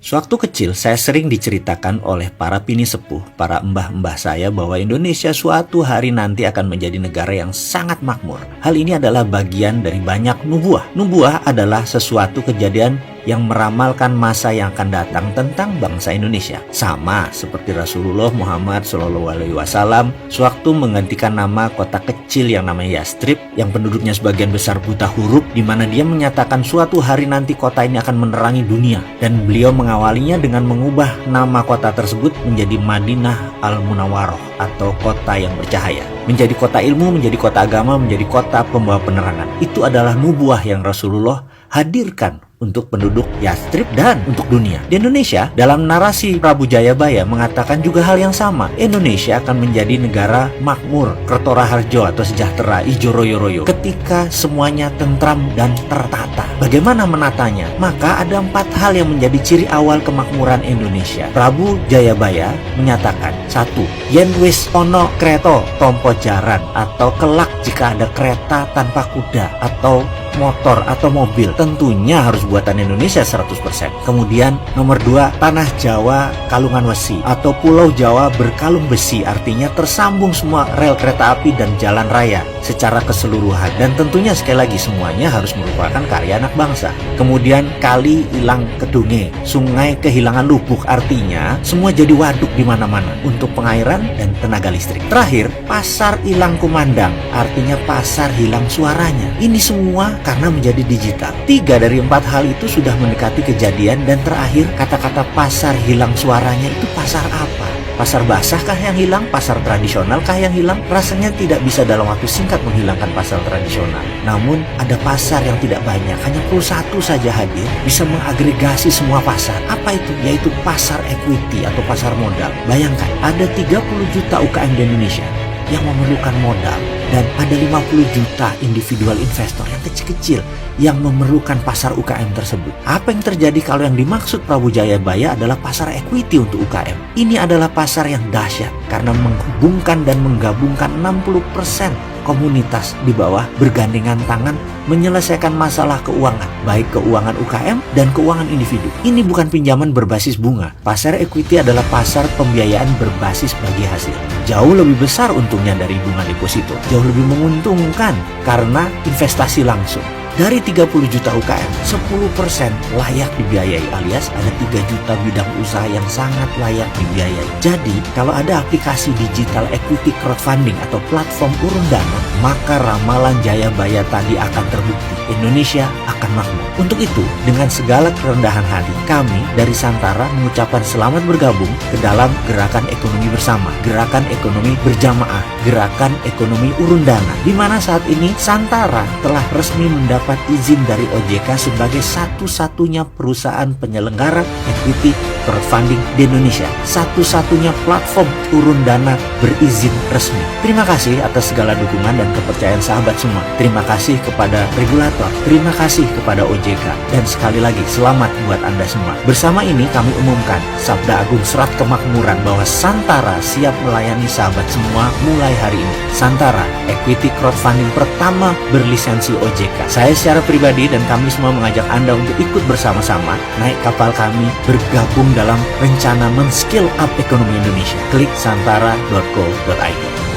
Sewaktu kecil, saya sering diceritakan oleh para pini sepuh, para mbah-mbah saya bahwa Indonesia suatu hari nanti akan menjadi negara yang sangat makmur. Hal ini adalah bagian dari banyak nubuah. Nubuah adalah sesuatu kejadian yang meramalkan masa yang akan datang tentang bangsa Indonesia. Sama seperti Rasulullah Muhammad SAW sewaktu menggantikan nama kota kecil yang namanya Yastrib, yang penduduknya sebagian besar buta huruf, di mana dia menyatakan suatu hari nanti kota ini akan menerangi dunia. Dan beliau mengawalinya dengan mengubah nama kota tersebut menjadi Madinah Al-Munawwaroh atau kota yang bercahaya. Menjadi kota ilmu, menjadi kota agama, menjadi kota pembawa penerangan. Itu adalah nubuah yang Rasulullah hadirkan untuk penduduk Yastrib dan untuk dunia. Di Indonesia, dalam narasi Prabu Jayabaya mengatakan juga hal yang sama. Indonesia akan menjadi negara makmur, kertoraharjo atau sejahtera, ijo royo-royo, ketika semuanya tentram dan tertata. Bagaimana menatanya? Maka ada 4 hal yang menjadi ciri awal kemakmuran Indonesia. Prabu Jayabaya menyatakan, 1. Yen wis ono kreto tompo jaran, atau kelak jika ada kereta tanpa kuda atau motor atau mobil, tentunya harus buatan Indonesia 100%. Kemudian nomor 2, tanah Jawa kalungan wesi atau pulau Jawa berkalung besi, artinya tersambung semua rel kereta api dan jalan raya secara keseluruhan, dan tentunya sekali lagi semuanya harus merupakan karya anak bangsa. Kemudian kali hilang kedunge, sungai kehilangan lubuk, artinya semua jadi waduk di mana-mana untuk pengairan dan tenaga listrik. Terakhir, pasar hilang kumandang, artinya pasar hilang suaranya. Ini semua karena menjadi digital. 3 dari 4 hal itu sudah mendekati kejadian, dan terakhir kata-kata pasar hilang suaranya itu pasar apa? Pasar basah kah yang hilang? Pasar tradisional kah yang hilang? Rasanya tidak bisa dalam waktu singkat menghilangkan pasar tradisional. Namun ada pasar yang tidak banyak, hanya perlu 1 saja hadir, bisa mengagregasi semua pasar. Apa itu? Yaitu pasar equity atau pasar modal. Bayangkan, ada 30 juta UKM di Indonesia yang memerlukan modal, dan ada 50 juta individual investor yang kecil-kecil yang memerlukan pasar UKM tersebut. Apa yang terjadi kalau yang dimaksud Prabu Jayabaya adalah pasar equity untuk UKM? Ini adalah pasar yang dahsyat karena menghubungkan dan menggabungkan 60% komunitas di bawah bergandengan tangan menyelesaikan masalah keuangan, baik keuangan UKM dan keuangan individu. Ini bukan pinjaman berbasis bunga. Pasar equity adalah pasar pembiayaan berbasis bagi hasil. Jauh lebih besar untungnya dari bunga deposito, jauh lebih menguntungkan karena investasi langsung. Dari 30 juta UKM, 10% layak dibiayai, alias ada 3 juta bidang usaha yang sangat layak dibiayai. Jadi, kalau ada aplikasi digital equity crowdfunding atau platform urun dana, maka ramalan Jayabaya tadi akan terbukti. Indonesia akan makmur. Untuk itu, dengan segala kerendahan hati, kami dari Santara mengucapkan selamat bergabung ke dalam gerakan ekonomi bersama, gerakan ekonomi berjamaah, gerakan ekonomi urun dana, di mana saat ini Santara telah resmi mendapat izin dari OJK sebagai satu-satunya perusahaan penyelenggara equity crowdfunding di Indonesia, satu-satunya platform urun dana berizin resmi. Terima kasih atas segala dukungan dan kepercayaan sahabat semua. Terima kasih kepada regulator, terima kasih kepada OJK, dan sekali lagi selamat buat Anda semua. Bersama ini kami umumkan Sabda Agung Serat Kemakmuran bahwa Santara siap melayani sahabat semua mulai hari ini. Santara, equity crowdfunding pertama berlisensi OJK. Saya secara pribadi dan kami semua mengajak Anda untuk ikut bersama-sama naik kapal kami, bergabung dalam rencana men-skill up ekonomi Indonesia. Klik santara.co.id.